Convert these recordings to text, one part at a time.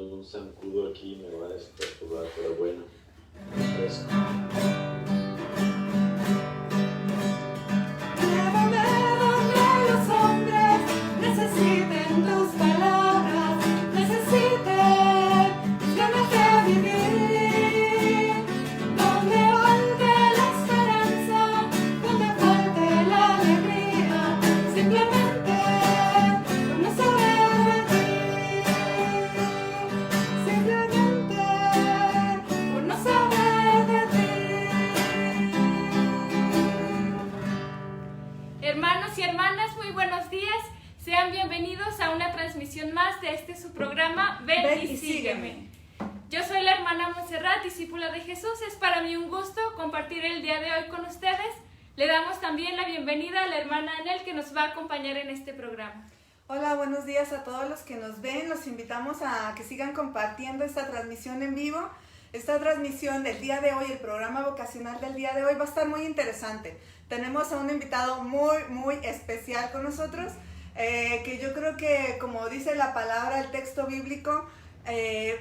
un zancudo aquí me va a desperturbar, pero bueno, fresco. Llévame donde los hombres necesiten tus palabras, necesiten mis ganas de vivir, donde falte la esperanza, donde falte la alegría, simplemente por no saber de ti, simplemente por no saber de ti. Hermanos y hermanas, muy buenos días. Sean bienvenidos a una transmisión más de su programa Ven y Sígueme. Yo soy la hermana Montserrat, discípula de Jesús. Es para mí un gusto compartir el día de hoy con ustedes. Le damos también la bienvenida a la hermana Anel, que nos va a acompañar en este programa. Hola, buenos días a todos los que nos ven. Los invitamos a que sigan compartiendo esta transmisión en vivo. Esta transmisión del día de hoy, el programa vocacional del día de hoy, va a estar muy interesante. Tenemos a un invitado muy especial con nosotros, que yo creo que, como dice la palabra, el texto bíblico,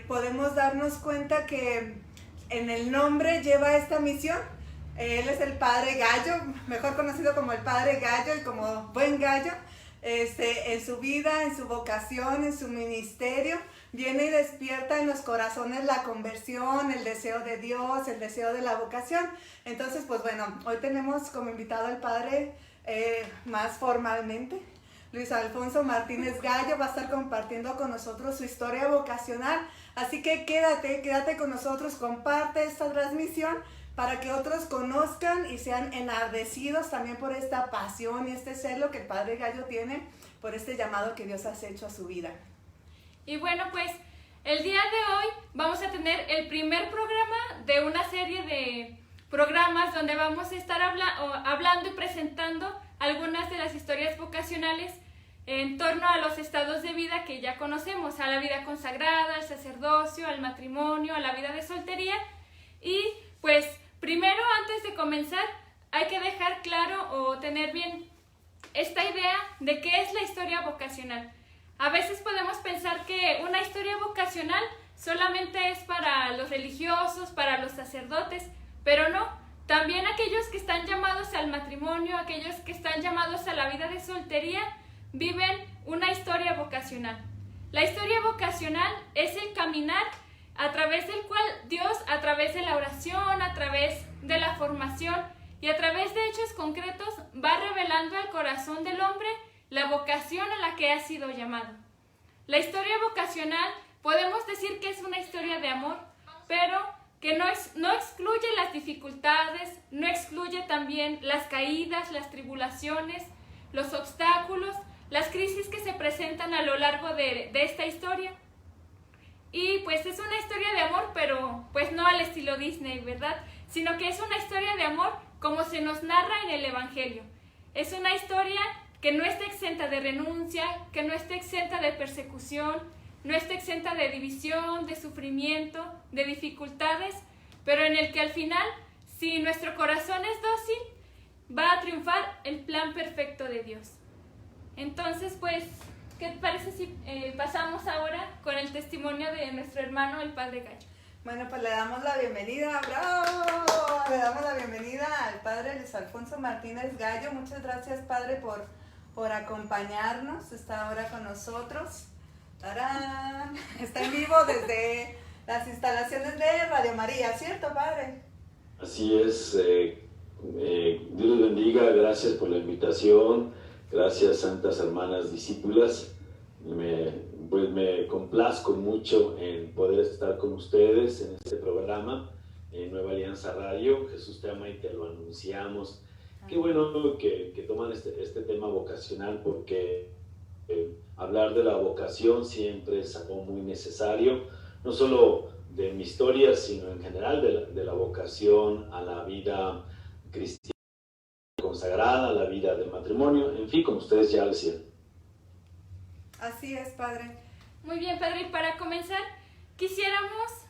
podemos darnos cuenta que en el nombre lleva esta misión. Él es el Padre Gallo, mejor conocido como el Padre Gallo y como buen gallo. En su vida, en su vocación, en su ministerio, viene y despierta en los corazones la conversión, el deseo de Dios, el deseo de la vocación. Entonces, pues bueno, hoy tenemos como invitado al Padre más formalmente. Luis Alfonso Martínez Gallo va a estar compartiendo con nosotros su historia vocacional. Así que quédate con nosotros, comparte esta transmisión para que otros conozcan y sean enardecidos también por esta pasión y este celo que el Padre Gallo tiene por este llamado que Dios ha hecho a su vida. Y bueno, pues el día de hoy vamos a tener el primer programa de una serie de programas donde vamos a estar hablando y presentando algunas de las historias vocacionales en torno a los estados de vida que ya conocemos, a la vida consagrada, al sacerdocio, al matrimonio, a la vida de soltería. Y pues primero, antes de comenzar, hay que dejar claro o tener bien esta idea de qué es la historia vocacional. A veces podemos pensar que una historia vocacional solamente es para los religiosos, para los sacerdotes, pero no. También aquellos que están llamados al matrimonio, aquellos que están llamados a la vida de soltería, viven una historia vocacional. La historia vocacional es el caminar a través del cual Dios, a través de la oración, a través de la formación y a través de hechos concretos, va revelando al corazón del hombre la vocación a la que ha sido llamado. La historia vocacional podemos decir que es una historia de amor, pero que no excluye las dificultades, no excluye también las caídas, las tribulaciones, los obstáculos, las crisis que se presentan a lo largo de esta historia. Y pues es una historia de amor, pero pues no al estilo Disney, ¿verdad? Sino que es una historia de amor como se nos narra en el Evangelio. Es una historia que no está exenta de renuncia, que no está exenta de persecución, no está exenta de división, de sufrimiento, de dificultades, pero en el que al final, si nuestro corazón es dócil, va a triunfar el plan perfecto de Dios. Entonces, pues, ¿qué te parece si pasamos ahora con el testimonio de nuestro hermano, el Padre Gallo? Bueno, pues le damos la bienvenida, ¡bravo! Le damos la bienvenida al Padre Luis Alfonso Martínez Gallo. Muchas gracias, Padre, por acompañarnos, está ahora con nosotros. ¡Tarán! Está en vivo desde las instalaciones de Radio María, ¿cierto, Padre? Así es, Dios les bendiga, gracias por la invitación, gracias santas hermanas discípulas. Me complazco mucho en poder estar con ustedes en este programa, en Nueva Alianza Radio. Jesús te ama y te lo anunciamos. Qué bueno que toman este tema vocacional, porque hablar de la vocación siempre es algo muy necesario, no solo de mi historia, sino en general de la vocación a la vida cristiana consagrada, a la vida del matrimonio, en fin, como ustedes ya decían. Así es, Padre. Muy bien, Padre, y para comenzar, quisiéramos,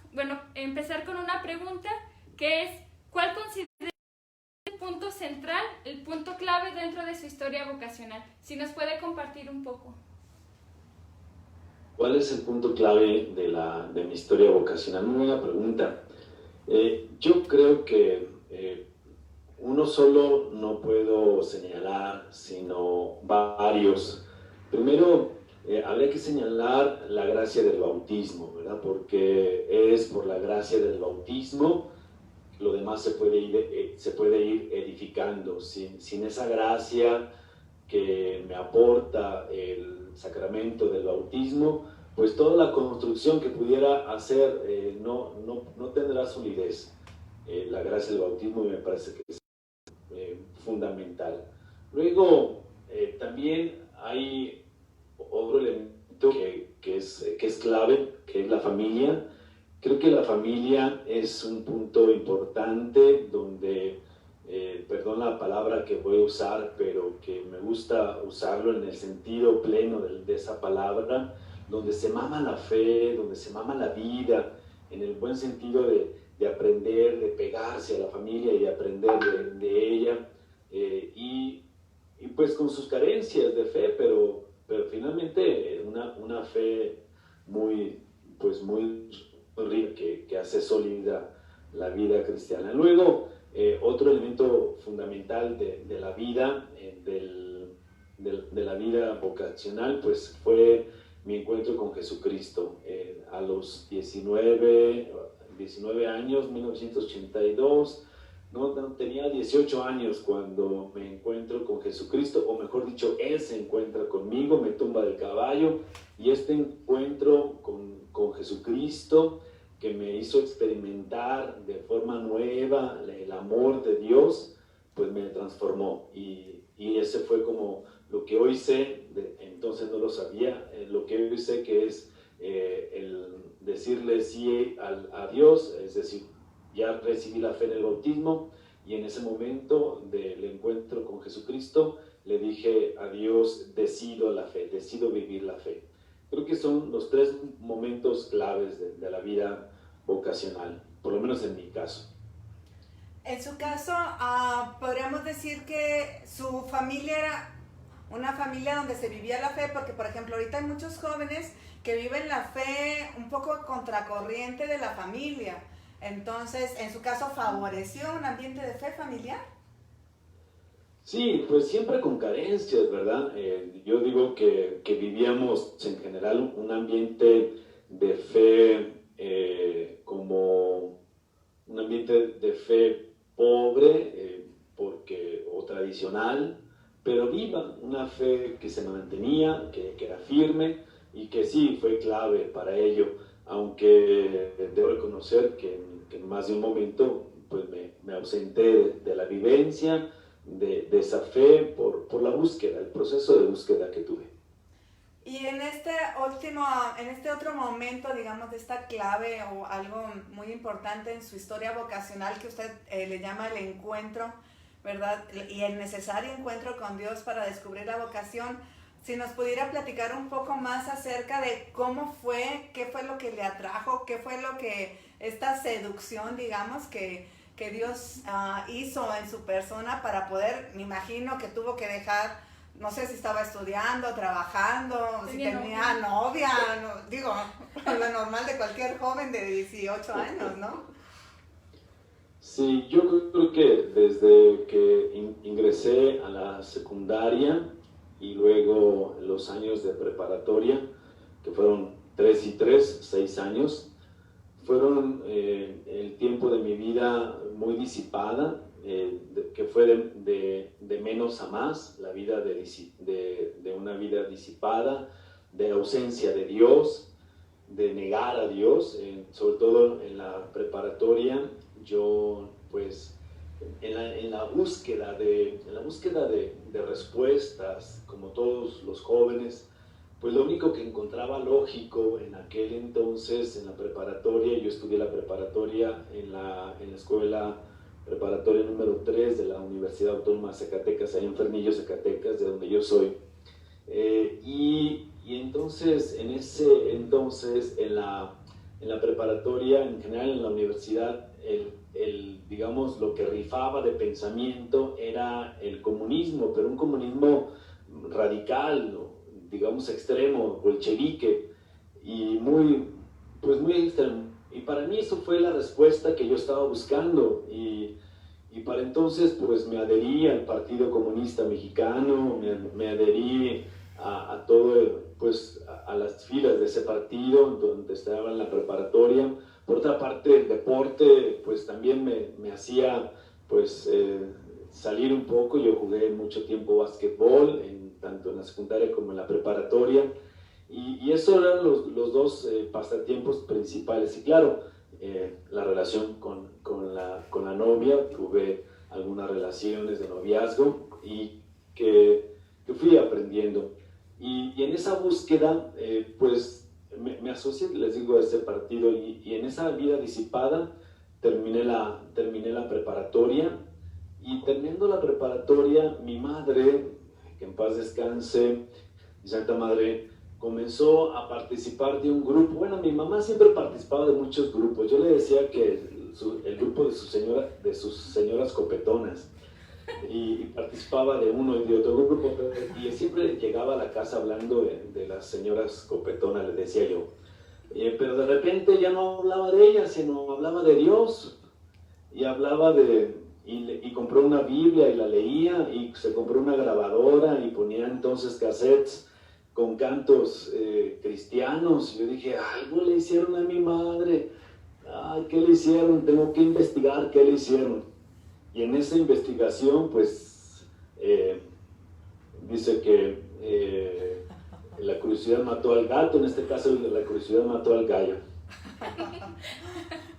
empezar con una pregunta, que es, ¿cuál considera el punto central, el punto clave dentro de su historia vocacional? Si nos puede compartir un poco. ¿Cuál es el punto clave de mi historia vocacional? Muy buena pregunta. Yo creo que uno solo no puedo señalar, sino varios. Primero, habría que señalar la gracia del bautismo, ¿verdad? Porque es por la gracia del bautismo lo demás se puede ir edificando. Sin esa gracia que me aporta el sacramento del bautismo, pues toda la construcción que pudiera hacer no tendrá solidez. La gracia del bautismo me parece que es fundamental. Luego, también hay otro elemento que es clave, que es la familia. Creo que la familia es un punto importante donde, perdón la palabra que voy a usar, pero que me gusta usarlo en el sentido pleno de esa palabra, donde se mama la fe, donde se mama la vida, en el buen sentido de aprender, de pegarse a la familia y de aprender de ella, y pues con sus carencias de fe, pero finalmente una fe muy rica que hace sólida la vida cristiana. Luego, otro elemento fundamental de la vida, de la vida vocacional, pues fue mi encuentro con Jesucristo. A los 19 años, 1982, no, tenía 18 años cuando me encuentro con Jesucristo, o mejor dicho, Él se encuentra conmigo, me tumba del caballo, y este encuentro con Jesucristo, que me hizo experimentar de forma nueva el amor de Dios, pues me transformó. Y ese fue como lo que hoy sé, entonces no lo sabía, lo que hoy sé que es el decirle sí a Dios, es decir, ya recibí la fe en el bautismo, y en ese momento del encuentro con Jesucristo le dije a Dios, decido la fe, decido vivir la fe. Creo que son los tres momentos claves de la vida vocacional, por lo menos en mi caso. En su caso, podríamos decir que su familia era una familia donde se vivía la fe, porque por ejemplo ahorita hay muchos jóvenes que viven la fe un poco contracorriente de la familia. Entonces, en su caso, ¿favoreció un ambiente de fe familiar? Sí, pues siempre con carencias, ¿verdad? Yo digo que vivíamos en general un ambiente de fe, como un ambiente de fe pobre, o tradicional, pero viva, una fe que se mantenía, que era firme, y que sí fue clave para ello, aunque debo reconocer que en más de un momento pues me ausenté de la vivencia de esa fe por la búsqueda, el proceso de búsqueda que tuve. Y en este otro momento, digamos, de esta clave o algo muy importante en su historia vocacional que usted le llama el encuentro, ¿verdad? Y el necesario encuentro con Dios para descubrir la vocación, si nos pudiera platicar un poco más acerca de cómo fue, qué fue lo que le atrajo, qué fue lo que, esta seducción, digamos, que Dios hizo en su persona para poder, me imagino que tuvo que dejar, no sé si estaba estudiando, trabajando, si tenía novia, digo, lo normal de cualquier joven de 18 años, ¿no? Sí, yo creo que desde que ingresé a la secundaria y luego los años de preparatoria, que fueron 3 y 3, 6 años, fueron el tiempo de mi vida muy disipada, que fue de menos a más, la vida de una vida disipada, de ausencia de Dios, de negar a Dios, sobre todo en la preparatoria. Yo pues en la búsqueda de respuestas, como todos los jóvenes, pues lo único que encontraba lógico en aquel entonces, en la preparatoria, yo estudié la preparatoria en la escuela preparatoria número 3 de la Universidad Autónoma de Zacatecas, ahí en Fernillo, Zacatecas, de donde yo soy. Y entonces, en la preparatoria, en general en la universidad, digamos, lo que rifaba de pensamiento era el comunismo, pero un comunismo radical, ¿no? Digamos extremo, bolchevique, y pues muy extremo. Y para mí eso fue la respuesta que yo estaba buscando, y para entonces pues me adherí al Partido Comunista Mexicano, me adherí a todo, pues a las filas de ese partido, donde estaba en la preparatoria. Por otra parte, el deporte pues también me hacía pues salir un poco. Yo jugué mucho tiempo básquetbol, tanto en la secundaria como en la preparatoria, y esos eran los dos pasatiempos principales. Y claro, la relación con la novia, tuve algunas relaciones de noviazgo y que fui aprendiendo. Y en esa búsqueda, pues me asocié, les digo, a ese partido, y en esa vida disipada terminé la preparatoria. Y terminando la preparatoria, mi madre, que en paz descanse, mi santa madre, comenzó a participar de un grupo. Bueno, mi mamá siempre participaba de muchos grupos. Yo le decía que el grupo de sus señoras copetonas, y participaba de uno y de otro grupo, y siempre llegaba a la casa hablando de las señoras copetonas, le decía yo. Pero de repente ya no hablaba de ellas, sino hablaba de Dios, y hablaba y compró una Biblia y la leía, y se compró una grabadora y ponía entonces cassettes con cantos cristianos. Y yo dije, algo le hicieron a mi madre. Ay, ¿qué le hicieron? Tengo que investigar qué le hicieron. Y en esa investigación, pues, dice que la curiosidad mató al gato. En este caso, la curiosidad mató al gallo.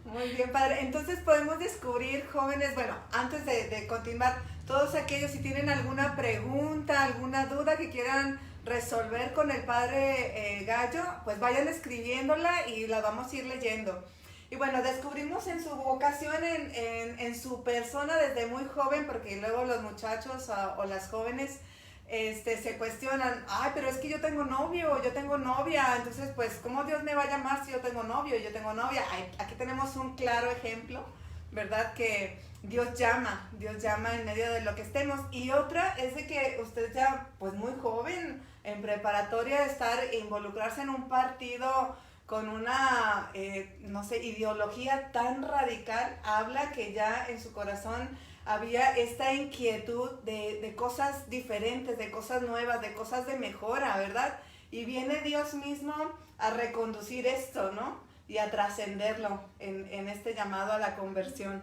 Muy bien, padre. Entonces podemos descubrir, jóvenes, bueno, antes de continuar, todos aquellos, si tienen alguna pregunta, alguna duda que quieran resolver con el padre Gallo, pues vayan escribiéndola y la vamos a ir leyendo. Y bueno, descubrimos en su vocación, en su persona desde muy joven, porque luego los muchachos o las jóvenes se cuestionan, ay, pero es que yo tengo novio, yo tengo novia, entonces pues, ¿cómo Dios me va a llamar si yo tengo novio y yo tengo novia? Aquí tenemos un claro ejemplo, ¿verdad? Que Dios llama en medio de lo que estemos. Y otra es de que usted ya, pues muy joven, en preparatoria, involucrarse en un partido con una, no sé, ideología tan radical, habla que ya en su corazón había esta inquietud de cosas diferentes, de cosas nuevas, de cosas de mejora, ¿verdad? Y viene Dios mismo a reconducir esto, ¿no? Y a trascenderlo en este llamado a la conversión.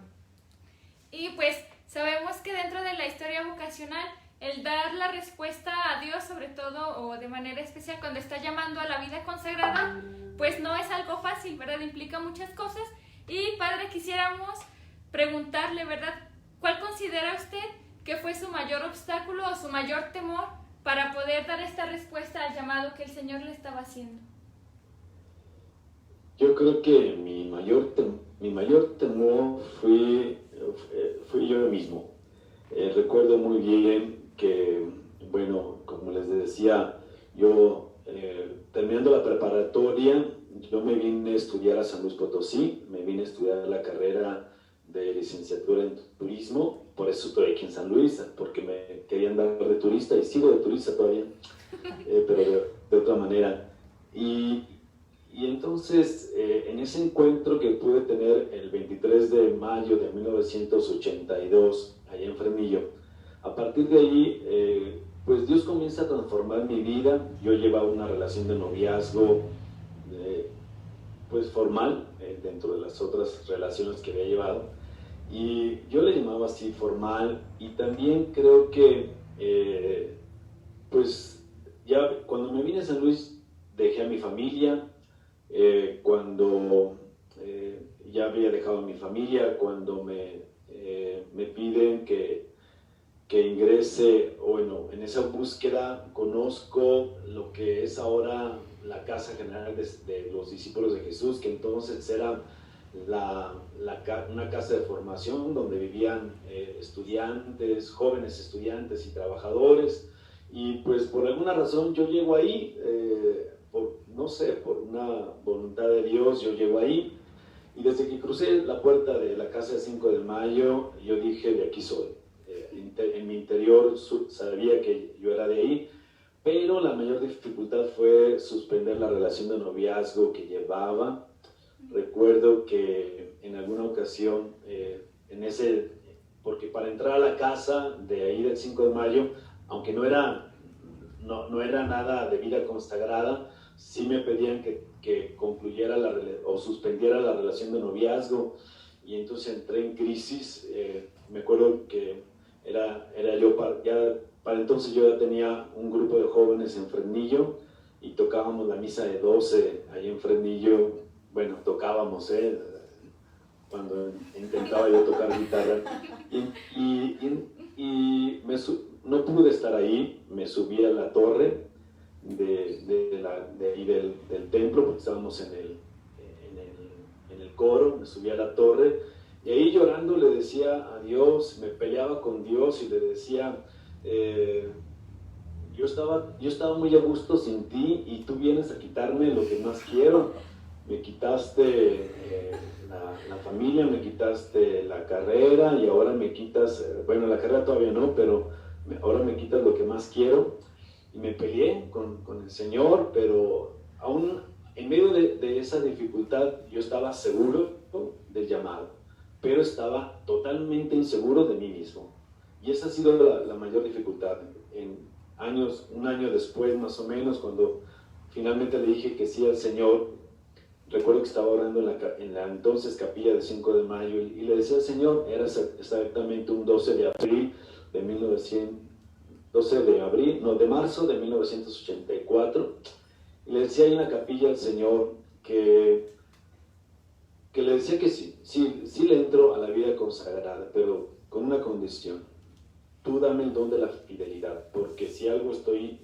Y pues sabemos que dentro de la historia vocacional, el dar la respuesta a Dios, sobre todo, o de manera especial cuando está llamando a la vida consagrada, pues no es algo fácil, ¿verdad? Implica muchas cosas. Y padre, quisiéramos preguntarle, ¿verdad? ¿Cuál considera usted que fue su mayor obstáculo o su mayor temor para poder dar esta respuesta al llamado que el Señor le estaba haciendo? Yo creo que mi mayor temor fui yo mismo. Recuerdo muy bien que, bueno, como les decía, yo terminando la preparatoria, yo me vine a estudiar a San Luis Potosí, me vine a estudiar la carrera de licenciatura en turismo. Por eso estoy aquí en San Luis, porque me querían dar de turista, y sigo de turista todavía, pero de otra manera. Y entonces, en ese encuentro que pude tener el 23 de mayo de 1982, allá en Fresnillo, a partir de ahí, pues Dios comienza a transformar mi vida. Yo llevaba una relación de noviazgo, pues formal, dentro de las otras relaciones que había llevado, y yo le llamaba así formal. Y también creo que, pues ya cuando me vine a San Luis, dejé a mi familia. Cuando ya había dejado a mi familia, cuando me piden que ingrese, bueno, en esa búsqueda conozco lo que es ahora la Casa General de los Discípulos de Jesús, que entonces era una casa de formación donde vivían estudiantes, jóvenes estudiantes y trabajadores. Y pues por alguna razón yo llego ahí, no sé, por una voluntad de Dios, yo llego ahí, y desde que crucé la puerta de la casa de 5 de Mayo, yo dije, de aquí soy. En mi interior sabía que yo era de ahí, pero la mayor dificultad fue suspender la relación de noviazgo que llevaba. Recuerdo que en alguna ocasión, porque para entrar a la casa de ahí del 5 de mayo, aunque no era nada de vida consagrada, sí me pedían que concluyera o suspendiera la relación de noviazgo, y entonces entré en crisis. Me acuerdo que para entonces yo ya tenía un grupo de jóvenes en Fresnillo y tocábamos la misa de 12 ahí en Fresnillo. Bueno, tocábamos, cuando intentaba yo tocar guitarra, y no pude estar ahí. Me subí a la torre de ahí del templo, porque estábamos en el coro. Me subí a la torre y ahí llorando le decía a Dios, me peleaba con Dios y le decía, yo estaba muy a gusto sin ti y tú vienes a quitarme lo que más quiero. Me quitaste la familia, me quitaste la carrera, y ahora me quitas, bueno, la carrera todavía no, pero ahora me quitas lo que más quiero. Y me peleé con el Señor, pero aún en medio de esa dificultad yo estaba seguro del llamado, pero estaba totalmente inseguro de mí mismo. Y esa ha sido la mayor dificultad. Un año después más o menos, cuando finalmente le dije que sí al Señor, recuerdo que estaba orando en la entonces capilla del 5 de mayo y le decía al Señor, era exactamente un 12 de marzo de 1984, y le decía ahí en la capilla al Señor que le decía que sí le entro a la vida consagrada, pero con una condición: tú dame el don de la fidelidad, porque si algo estoy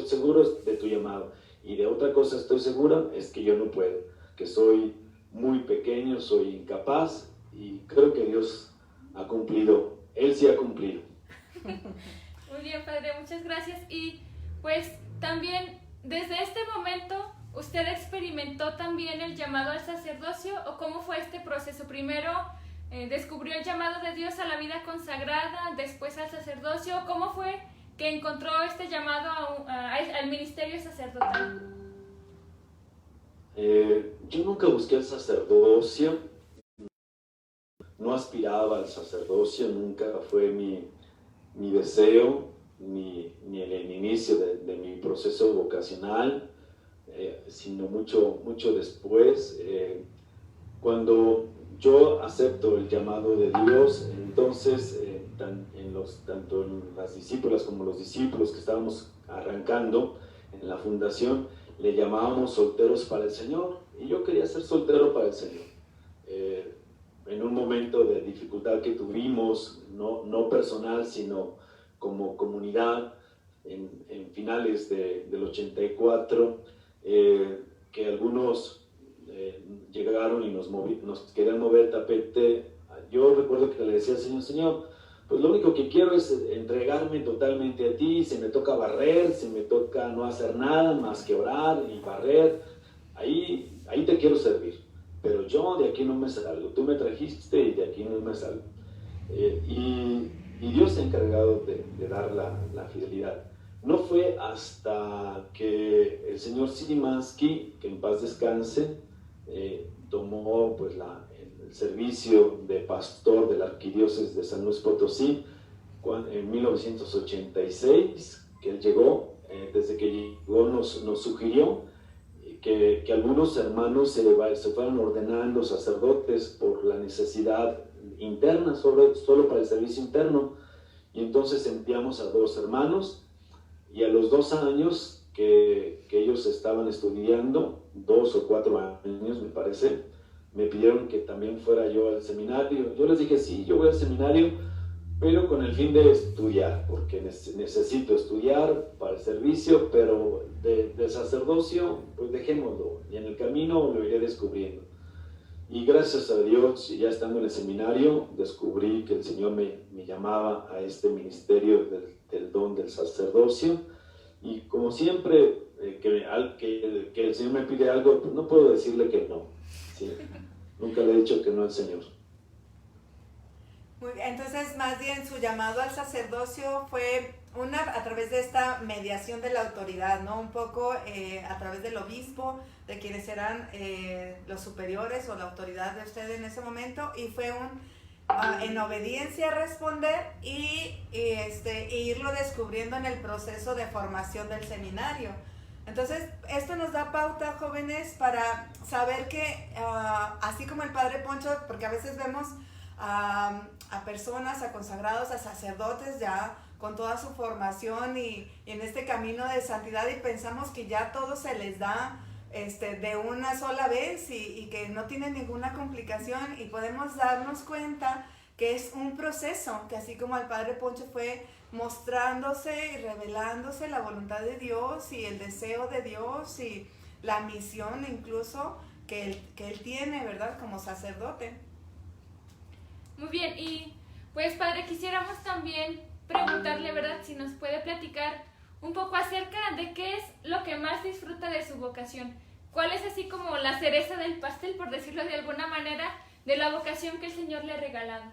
seguro de tu llamado, y de otra cosa estoy segura, es que yo no puedo, que soy muy pequeño, soy incapaz, y creo que Dios ha cumplido, Él sí ha cumplido. Muy bien, Padre, muchas gracias. Y pues también desde este momento, ¿usted experimentó también el llamado al sacerdocio o cómo fue este proceso? Primero descubrió el llamado de Dios a la vida consagrada, después al sacerdocio. ¿Cómo fue que encontró este llamado al ministerio sacerdotal? Yo nunca busqué el sacerdocio, no aspiraba al sacerdocio, nunca fue mi deseo, ni el inicio de mi proceso vocacional, sino mucho después. Cuando yo acepto el llamado de Dios, entonces tanto en las discípulas como los discípulos que estábamos arrancando en la fundación, le llamábamos solteros para el Señor, y yo quería ser soltero para el Señor. En un momento de dificultad que tuvimos, no personal, sino como comunidad, en finales del 84, que algunos llegaron y nos querían mover el tapete. Yo recuerdo que le decía al Señor, pues lo único que quiero es entregarme totalmente a ti. Si me toca barrer, si me toca no hacer nada más que orar y barrer, ahí te quiero servir, pero yo de aquí no me salgo. Tú me trajiste y de aquí no me salgo. Y Dios se ha encargado de dar la fidelidad. No fue hasta que el señor Sirimansky, que en paz descanse, tomó pues el servicio de pastor de la arquidiócesis de San Luis Potosí en 1986, que él llegó. Desde que llegó nos sugirió que algunos hermanos se fueran ordenando sacerdotes por la necesidad interna, solo para el servicio interno. Y entonces enviamos a 2 hermanos, y a los 2 años que ellos estaban estudiando, 2 o 4 años me parece, me pidieron que también fuera yo al seminario. Yo les dije, sí, yo voy al seminario, pero con el fin de estudiar, porque necesito estudiar para el servicio, pero del sacerdocio, pues dejémoslo, y en el camino lo iré descubriendo. Y gracias a Dios, ya estando en el seminario, descubrí que el Señor me llamaba a este ministerio del don del sacerdocio, y como siempre que el Señor me pide algo, pues no puedo decirle que no, ¿sí? Nunca le he dicho que no al Señor. Muy bien, entonces más bien su llamado al sacerdocio fue a través de esta mediación de la autoridad, ¿no? Un poco a través del obispo, de quienes eran los superiores o la autoridad de usted en ese momento, y fue en obediencia responder y irlo descubriendo en el proceso de formación del seminario. Entonces, esto nos da pauta, jóvenes, para saber que, así como el Padre Poncho, porque a veces vemos a personas, a consagrados, a sacerdotes ya con toda su formación y en este camino de santidad, y pensamos que ya todo se les da de una sola vez y que no tiene ninguna complicación, y podemos darnos cuenta que es un proceso, que así como el Padre Poncho fue mostrándose y revelándose la voluntad de Dios y el deseo de Dios y la misión incluso que él tiene, ¿verdad? Como sacerdote. Muy bien, y pues Padre, quisiéramos también preguntarle, ¿verdad? Si nos puede platicar un poco acerca de qué es lo que más disfruta de su vocación. ¿Cuál es así como la cereza del pastel, por decirlo de alguna manera, de la vocación que el Señor le ha regalado?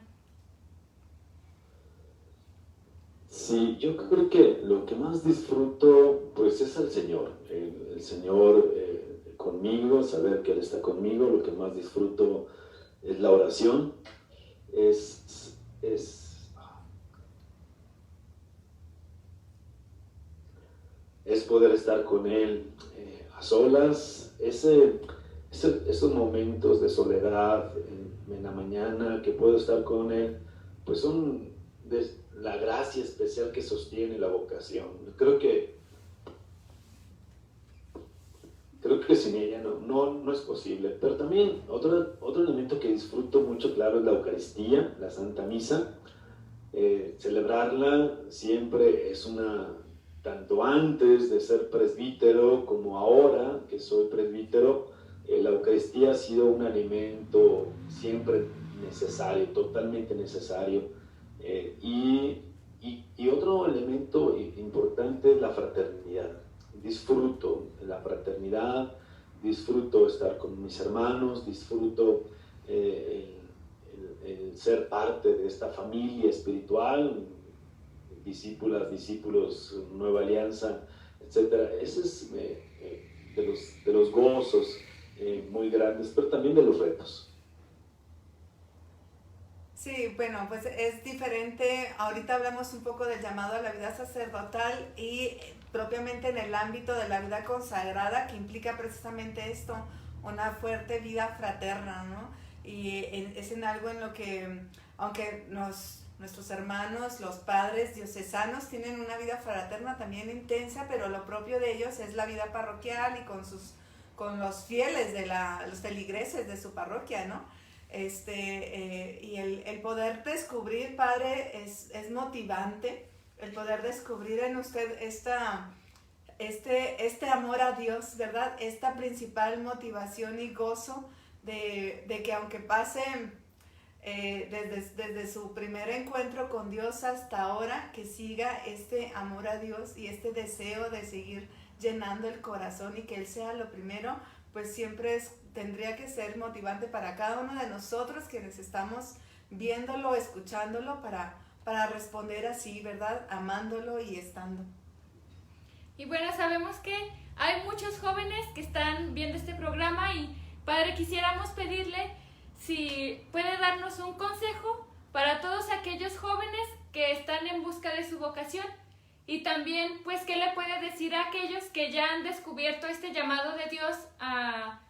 Sí, yo creo que lo que más disfruto pues es el Señor, el Señor conmigo, saber que Él está conmigo. Lo que más disfruto es la oración, es poder estar con Él a solas, esos momentos de soledad en la mañana que puedo estar con Él, pues son la gracia especial que sostiene la vocación. Creo que sin ella no es posible. Pero también otro elemento que disfruto mucho, claro, es la Eucaristía, la Santa Misa. Celebrarla siempre es tanto antes de ser presbítero como ahora que soy presbítero, la Eucaristía ha sido un alimento siempre necesario, totalmente necesario. Y otro elemento importante es la fraternidad. Disfruto la fraternidad, disfruto estar con mis hermanos, disfruto el ser parte de esta familia espiritual, discípulos, Nueva Alianza, etc. Ese es de los gozos muy grandes, pero también de los retos. Sí, bueno, pues es diferente. Ahorita hablamos un poco del llamado a la vida sacerdotal y propiamente en el ámbito de la vida consagrada, que implica precisamente esto, una fuerte vida fraterna, ¿no? Y es en algo en lo que, aunque nuestros hermanos, los padres diocesanos, tienen una vida fraterna también intensa, pero lo propio de ellos es la vida parroquial y con los fieles, los feligreses de su parroquia, ¿no? Y el poder descubrir, Padre, es motivante, el poder descubrir en usted este amor a Dios, ¿verdad? Esta principal motivación y gozo de que aunque pase desde su primer encuentro con Dios hasta ahora, que siga este amor a Dios y este deseo de seguir llenando el corazón y que Él sea lo primero, pues siempre tendría que ser motivante para cada uno de nosotros quienes estamos viéndolo, escuchándolo, para responder así, ¿verdad? Amándolo y estando. Y bueno, sabemos que hay muchos jóvenes que están viendo este programa y, Padre, quisiéramos pedirle si puede darnos un consejo para todos aquellos jóvenes que están en busca de su vocación. Y también, pues, ¿qué le puede decir a aquellos que ya han descubierto este llamado de Dios a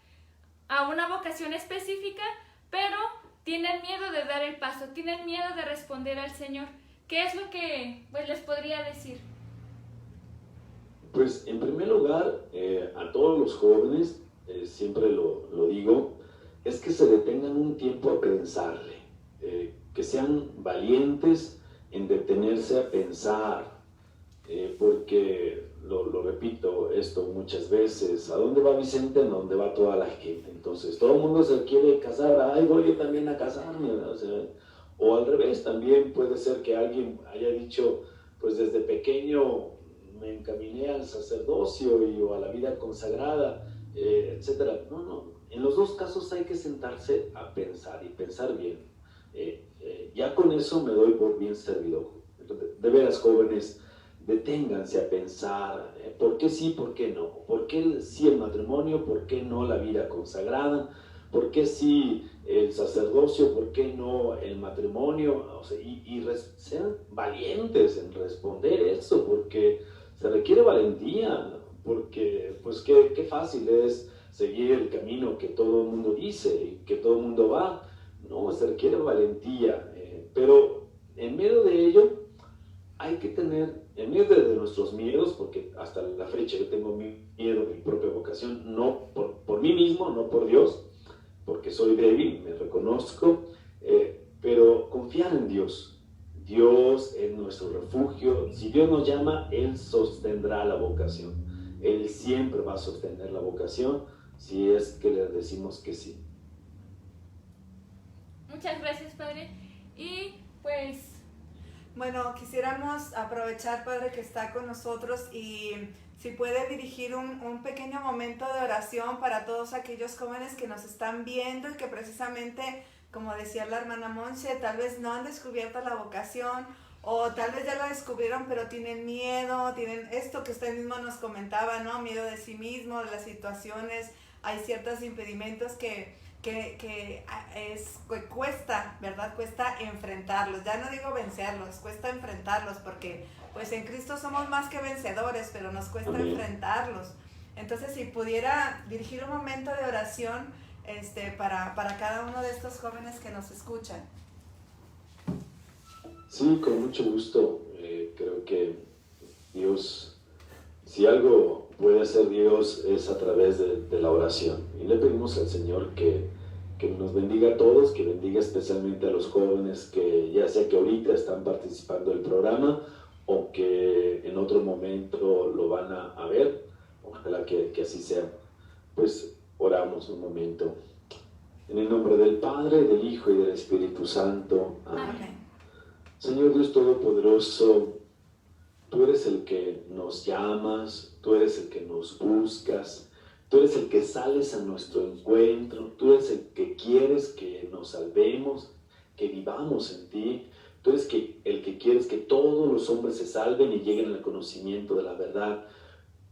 una vocación específica, pero tienen miedo de dar el paso, tienen miedo de responder al Señor? ¿Qué es lo que les podría decir? Pues, en primer lugar, a todos los jóvenes, siempre lo digo, es que se detengan un tiempo a pensarle, que sean valientes en detenerse a pensar, porque lo repito esto muchas veces: ¿a dónde va Vicente? ¿A dónde va toda la gente? Entonces todo el mundo se quiere casar, ¡ay, voy yo también a casarme! O al revés, también puede ser que alguien haya dicho, pues desde pequeño me encaminé al sacerdocio o a la vida consagrada, etc. No, en los dos casos hay que sentarse a pensar y pensar bien. Ya con eso me doy por bien servido. De veras, jóvenes, deténganse a pensar, ¿por qué sí, por qué no? ¿Por qué sí el matrimonio, por qué no la vida consagrada? ¿Por qué sí el sacerdocio, por qué no el matrimonio? O sea, sean valientes en responder eso, porque se requiere valentía, porque pues qué fácil es seguir el camino que todo el mundo dice y que todo el mundo va. No, se requiere valentía, pero en medio de ello hay que tener, en medio de nuestros miedos, porque hasta la fecha yo tengo miedo de mi propia vocación, no por mí mismo, no por Dios, porque soy débil, me reconozco, pero confiar en Dios. Dios es nuestro refugio. Si Dios nos llama, Él sostendrá la vocación. Él siempre va a sostener la vocación si es que le decimos que sí. Muchas gracias, Padre. Y pues... Bueno, quisiéramos aprovechar, Padre, que está con nosotros y si puede dirigir un pequeño momento de oración para todos aquellos jóvenes que nos están viendo y que precisamente, como decía la hermana Monse, tal vez no han descubierto la vocación o tal vez ya la descubrieron pero tienen miedo, tienen esto que usted mismo nos comentaba, ¿no? Miedo de sí mismo, de las situaciones, hay ciertos impedimentos que cuesta, ¿verdad? Cuesta enfrentarlos, ya no digo vencerlos, cuesta enfrentarlos porque pues en Cristo somos más que vencedores, pero nos cuesta enfrentarlos. Entonces, si pudiera dirigir un momento de oración para cada uno de estos jóvenes que nos escuchan. Sí, con mucho gusto. Creo que Dios, si algo puede hacer Dios es a través de la oración. Y le pedimos al Señor que nos bendiga a todos, que bendiga especialmente a los jóvenes que ya sea que ahorita están participando del programa o que en otro momento lo van a ver. Ojalá que así sea. Pues oramos un momento. En el nombre del Padre, del Hijo y del Espíritu Santo. Amén. Amén. Señor Dios Todopoderoso, tú eres el que nos llamas, tú eres el que nos buscas, tú eres el que sales a nuestro encuentro, tú eres el que quieres que nos salvemos, que vivamos en ti, tú eres el que quieres que todos los hombres se salven y lleguen al conocimiento de la verdad.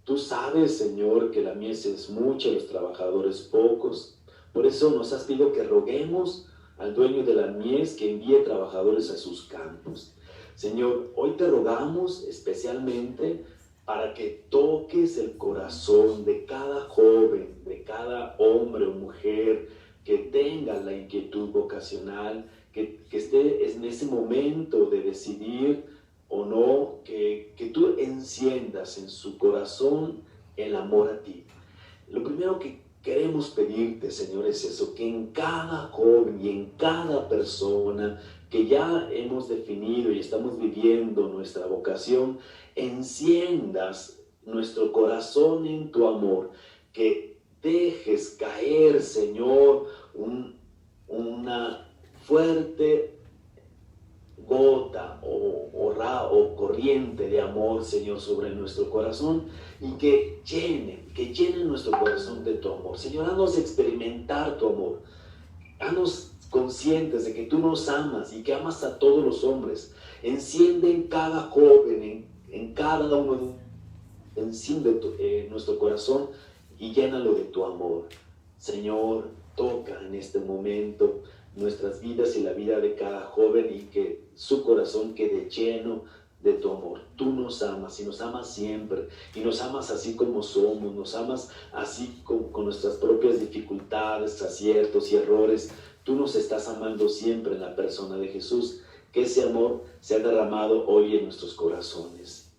Tú sabes, Señor, que la mies es mucha y los trabajadores pocos, por eso nos has pedido que roguemos al dueño de la mies que envíe trabajadores a sus campos. Señor, hoy te rogamos especialmente para que toques el corazón de cada joven, de cada hombre o mujer que tenga la inquietud vocacional, que esté en ese momento de decidir o no, que tú enciendas en su corazón el amor a ti. Lo primero que queremos pedirte, Señor, es eso, que en cada joven y en cada persona que ya hemos definido y estamos viviendo nuestra vocación, enciendas nuestro corazón en tu amor, que dejes caer, Señor, una fuerte gota o corriente de amor, Señor, sobre nuestro corazón y que llene nuestro corazón de tu amor. Señor, haznos experimentar tu amor. Haznos conscientes de que tú nos amas y que amas a todos los hombres. Enciende en cada joven, en cada uno, enciende nuestro corazón y llénalo de tu amor. Señor, toca en este momento nuestras vidas y la vida de cada joven y que su corazón quede lleno de tu amor. Tú nos amas y nos amas siempre y nos amas así como somos, nos amas así con nuestras propias dificultades, aciertos y errores. Tú nos estás amando siempre en la persona de Jesús. Que ese amor sea derramado hoy en nuestros corazones.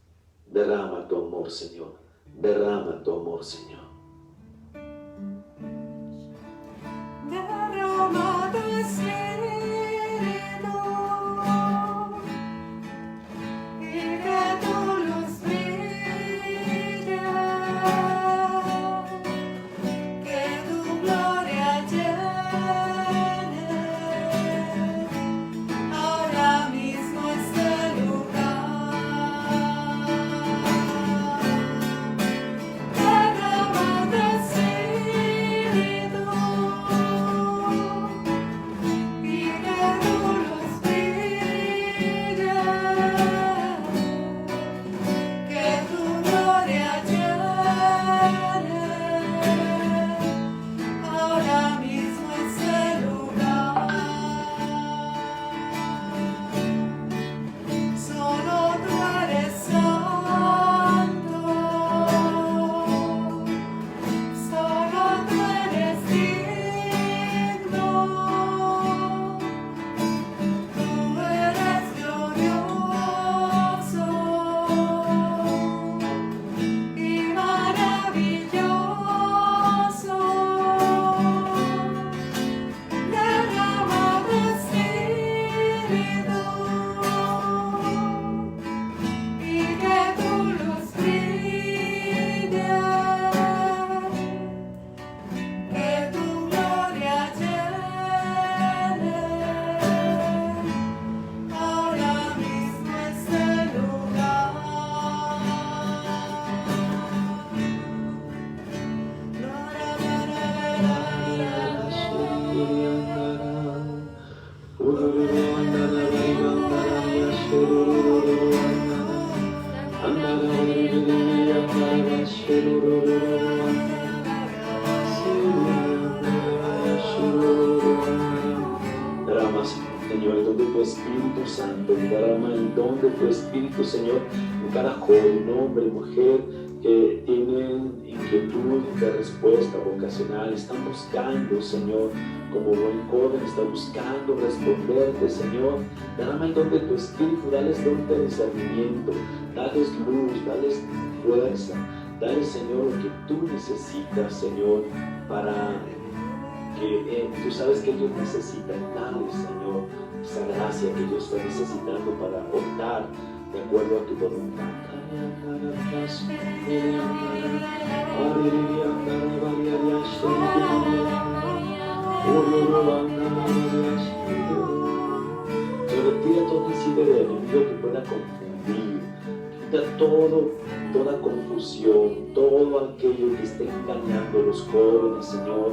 Derrama tu amor, Señor. Derrama tu amor, Señor. Derrama tu espíritu y que tu luz brille, que tu gloria llene ahora mismo este lugar. Derrama Santo, derrama el don de tu Espíritu, Señor, en cada joven, hombre, mujer, que tienen inquietud de respuesta vocacional, están buscando, Señor, como buen joven, está buscando responderte, Señor. Derrama el don de tu Espíritu, dales don de discernimiento, dales luz, dales fuerza, dales, Señor, lo que tú necesitas, Señor, para que tú sabes que ellos necesitan, dales, Señor, esa gracia que ellos están necesitando para optar de acuerdo a tu voluntad. Se retira todo incidente del enemigo que pueda confundir, quita toda confusión, todo aquello que esté engañando a los jóvenes, Señor,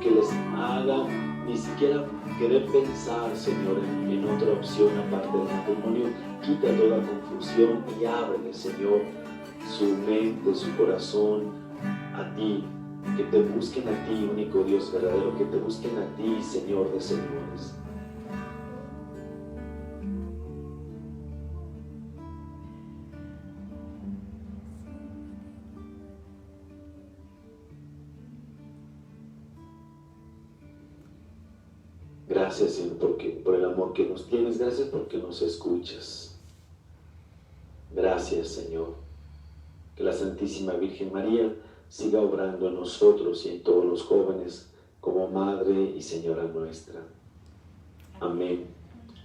que les haga ni siquiera querer pensar, Señor, en otra opción aparte del matrimonio. Quita toda confusión y ábrele, Señor, su mente, su corazón a ti, que te busquen a ti, único Dios verdadero, que te busquen a ti, Señor de señores. Gracias, Señor, por el amor que nos tienes. Gracias porque nos escuchas. Gracias, Señor. Que la Santísima Virgen María siga obrando en nosotros y en todos los jóvenes como Madre y Señora nuestra. Amén.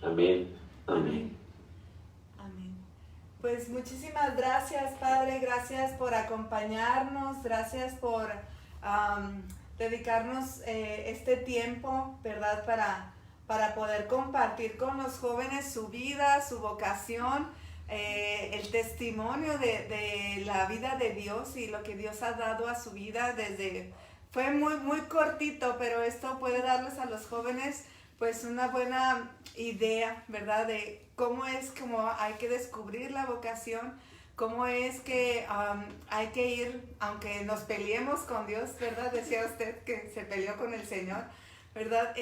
Amén. Amén. Amén. Pues muchísimas gracias, Padre. Gracias por acompañarnos. Gracias por dedicarnos este tiempo, ¿verdad? Para poder compartir con los jóvenes su vida, su vocación, el testimonio de la vida de Dios y lo que Dios ha dado a su vida fue muy cortito, pero esto puede darles a los jóvenes pues una buena idea, ¿verdad? De cómo hay que descubrir la vocación, cómo es que hay que ir, aunque nos peleemos con Dios, ¿verdad? Decía usted que se peleó con el Señor, ¿verdad?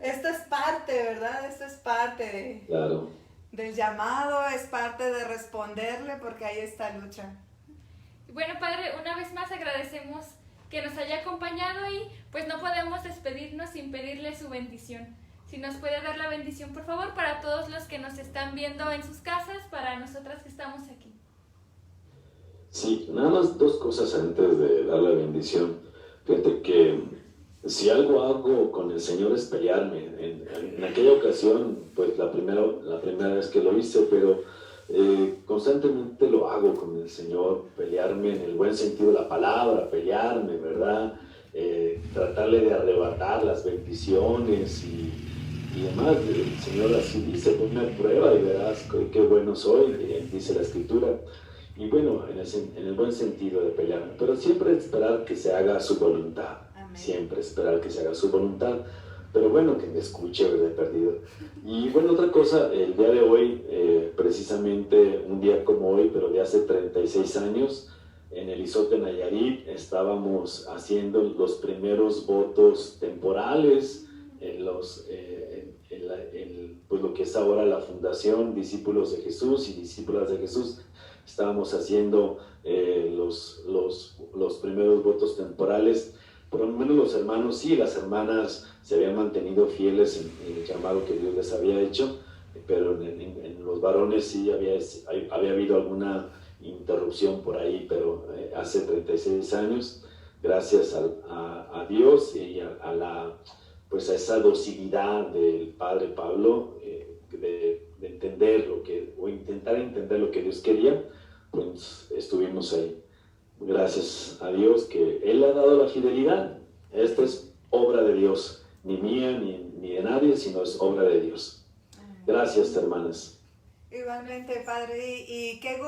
Esto es parte, ¿verdad? Esto es parte del llamado, es parte de responderle, porque hay esta lucha. Bueno, Padre, una vez más agradecemos que nos haya acompañado y pues no podemos despedirnos sin pedirle su bendición. Si nos puede dar la bendición, por favor, para todos los que nos están viendo en sus casas, para nosotras que estamos aquí. Sí, nada más dos cosas antes de dar la bendición. Fíjate que si algo hago con el Señor es pelearme. En aquella ocasión, pues la primera vez que lo hice, pero constantemente lo hago con el Señor, pelearme en el buen sentido de la palabra, pelearme, ¿verdad? Tratarle de arrebatar las bendiciones y demás. El Señor así dice, ponme a prueba y verás qué bueno soy, dice la Escritura. Y bueno, en el buen sentido de pelearme, pero siempre esperar que se haga su voluntad. Amén. Siempre esperar que se haga su voluntad, pero bueno, que me escuche, ¿verdad? Perdido. Y bueno, otra cosa, el día de hoy, precisamente un día como hoy, pero de hace 36 años, en el Izote Nayarit, estábamos haciendo los primeros votos temporales, pues lo que es ahora la Fundación Discípulos de Jesús y Discípulas de Jesús. Estábamos haciendo los primeros votos temporales. Por lo menos los hermanos sí, las hermanas se habían mantenido fieles en el llamado que Dios les había hecho, pero en los varones sí había habido alguna interrupción por ahí, pero hace 36 años, gracias a Dios y a esa docilidad del Padre Pablo, de entender o intentar entender lo que Dios quería, pues estuvimos ahí. Gracias a Dios que Él ha dado la fidelidad. Esta es obra de Dios, ni mía ni de nadie, sino es obra de Dios. Gracias, hermanas. Igualmente, Padre, y qué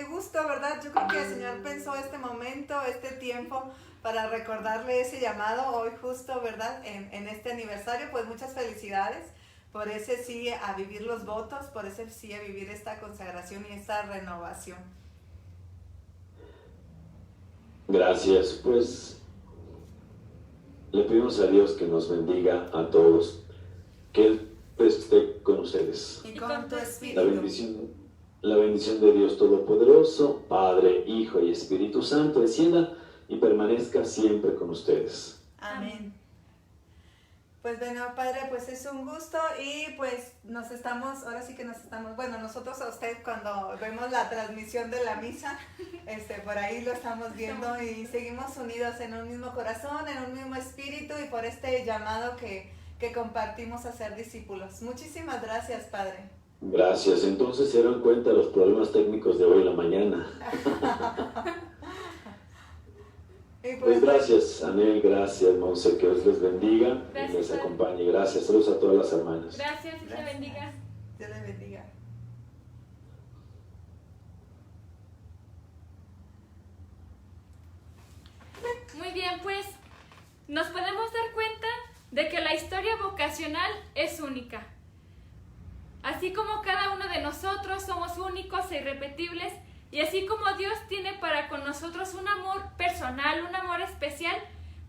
gusto, ¿verdad? Yo creo que el Señor pensó este momento, este tiempo, para recordarle ese llamado hoy justo, ¿verdad? En este aniversario, pues muchas felicidades por ese sí a vivir los votos, por ese sí a vivir esta consagración y esta renovación. Gracias, pues le pedimos a Dios que nos bendiga a todos, que Él pues esté con ustedes. Y con tu espíritu. La bendición de Dios Todopoderoso, Padre, Hijo y Espíritu Santo, descienda y permanezca siempre con ustedes. Amén. Pues bueno, Padre, pues es un gusto y pues bueno, nosotros a usted cuando vemos la transmisión de la misa, por ahí lo estamos viendo y seguimos unidos en un mismo corazón, en un mismo espíritu y por este llamado que compartimos a ser discípulos. Muchísimas gracias, Padre. Gracias. Entonces se dieron cuenta de los problemas técnicos de hoy en la mañana. Pues gracias, Anel, gracias, Monse, que Dios les bendiga y les acompañe. Gracias, saludos a todas las hermanas. Gracias, Dios le bendiga. Dios le bendiga. Muy bien, pues nos podemos dar cuenta de que la historia vocacional es única. Así como cada uno de nosotros somos únicos e irrepetibles, y así como Dios tiene para con nosotros un amor personal, un amor especial,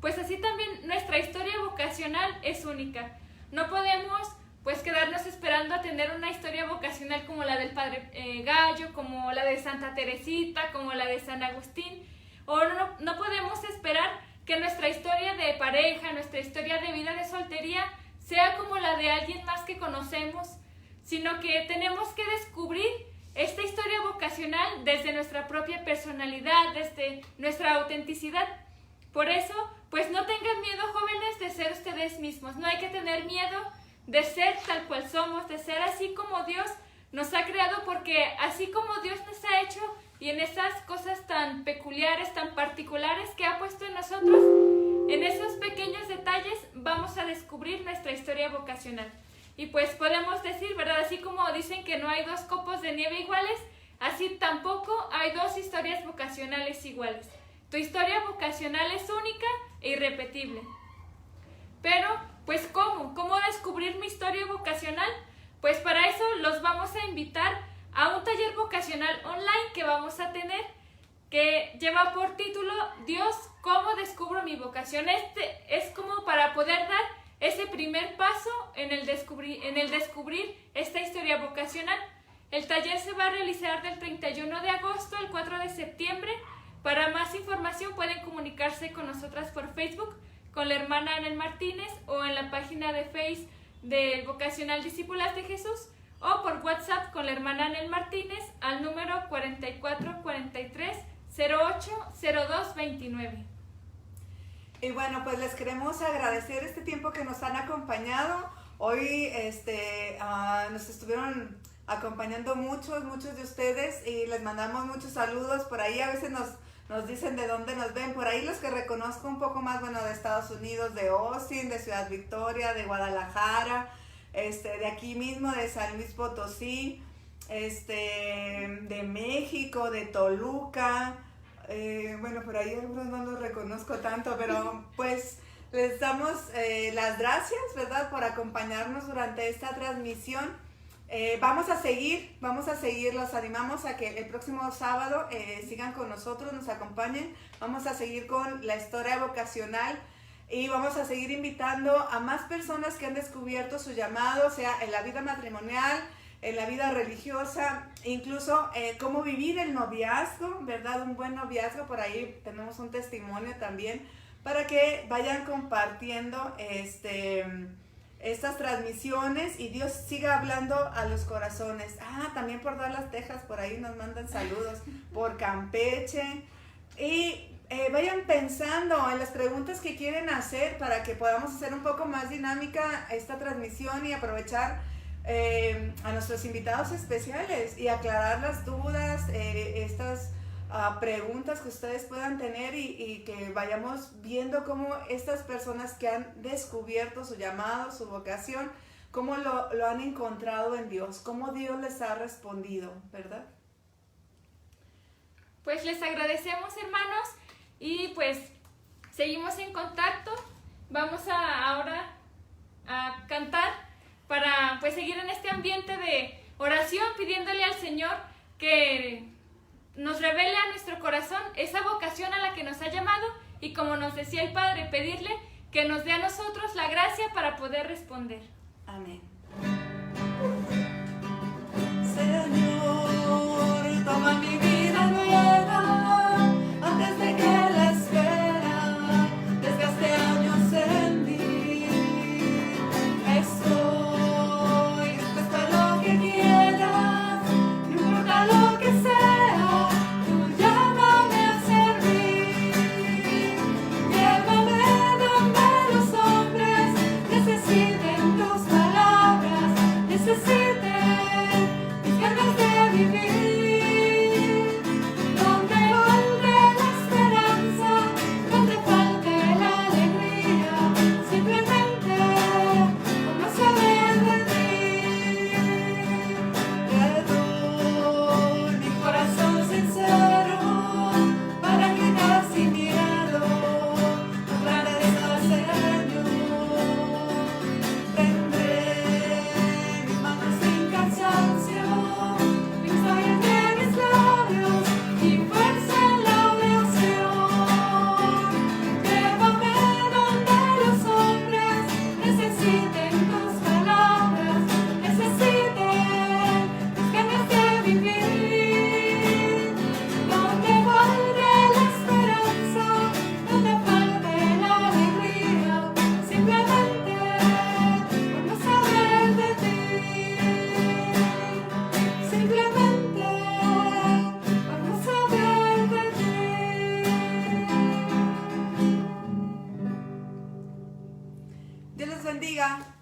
pues así también nuestra historia vocacional es única. No podemos pues quedarnos esperando a tener una historia vocacional como la del Padre Gallo, como la de Santa Teresita, como la de San Agustín, o no podemos esperar que nuestra historia de pareja, nuestra historia de vida de soltería sea como la de alguien más que conocemos, sino que tenemos que descubrir esta historia vocacional desde nuestra propia personalidad, desde nuestra autenticidad. Por eso, pues no tengan miedo, jóvenes, de ser ustedes mismos. No hay que tener miedo de ser tal cual somos, de ser así como Dios nos ha creado, porque así como Dios nos ha hecho y en esas cosas tan peculiares, tan particulares que ha puesto en nosotros, en esos pequeños detalles vamos a descubrir nuestra historia vocacional. Y pues podemos decir, ¿verdad? Así como dicen que no hay dos copos de nieve iguales, así tampoco hay dos historias vocacionales iguales. Tu historia vocacional es única e irrepetible. Pero, pues ¿cómo? ¿Cómo descubrir mi historia vocacional? Pues para eso los vamos a invitar a un taller vocacional online que vamos a tener, que lleva por título Dios, ¿cómo descubro mi vocación? Es como para poder dar ese primer paso en el descubrir esta historia vocacional. El taller se va a realizar del 31 de agosto al 4 de septiembre. Para más información pueden comunicarse con nosotras por Facebook, con la hermana Anel Martínez, o en la página de Facebook del Vocacional Discípulas de Jesús, o por WhatsApp con la hermana Anel Martínez al número 4443-080229. Y bueno, pues les queremos agradecer este tiempo que nos han acompañado. Hoy nos estuvieron acompañando muchos de ustedes y les mandamos muchos saludos. Por ahí a veces nos dicen de dónde nos ven. Por ahí los que reconozco un poco más, bueno, de Estados Unidos, de Austin, de Ciudad Victoria, de Guadalajara, de aquí mismo, de San Luis Potosí, de México, de Toluca. Bueno, por ahí algunos no los reconozco tanto, pero pues les damos las gracias, ¿verdad?, por acompañarnos durante esta transmisión. Vamos a seguir, los animamos a que el próximo sábado sigan con nosotros, nos acompañen. Vamos a seguir con la historia vocacional y vamos a seguir invitando a más personas que han descubierto su llamado, sea en la vida matrimonial, en la vida religiosa, incluso cómo vivir el noviazgo, ¿verdad? Un buen noviazgo. Por ahí tenemos un testimonio también para que vayan compartiendo estas transmisiones y Dios siga hablando a los corazones. También por Dallas, Texas, por ahí nos mandan saludos, por Campeche. Y vayan pensando en las preguntas que quieren hacer para que podamos hacer un poco más dinámica esta transmisión y aprovechar a nuestros invitados especiales y aclarar las dudas, estas preguntas que ustedes puedan tener y que vayamos viendo cómo estas personas que han descubierto su llamado, su vocación, cómo lo han encontrado en Dios, cómo Dios les ha respondido, ¿verdad? Pues les agradecemos, hermanos, y pues seguimos en contacto. Vamos ahora a cantar para pues seguir en este ambiente de oración, pidiéndole al Señor que nos revele a nuestro corazón esa vocación a la que nos ha llamado y, como nos decía el Padre, pedirle que nos dé a nosotros la gracia para poder responder. Amén. Dios les bendiga.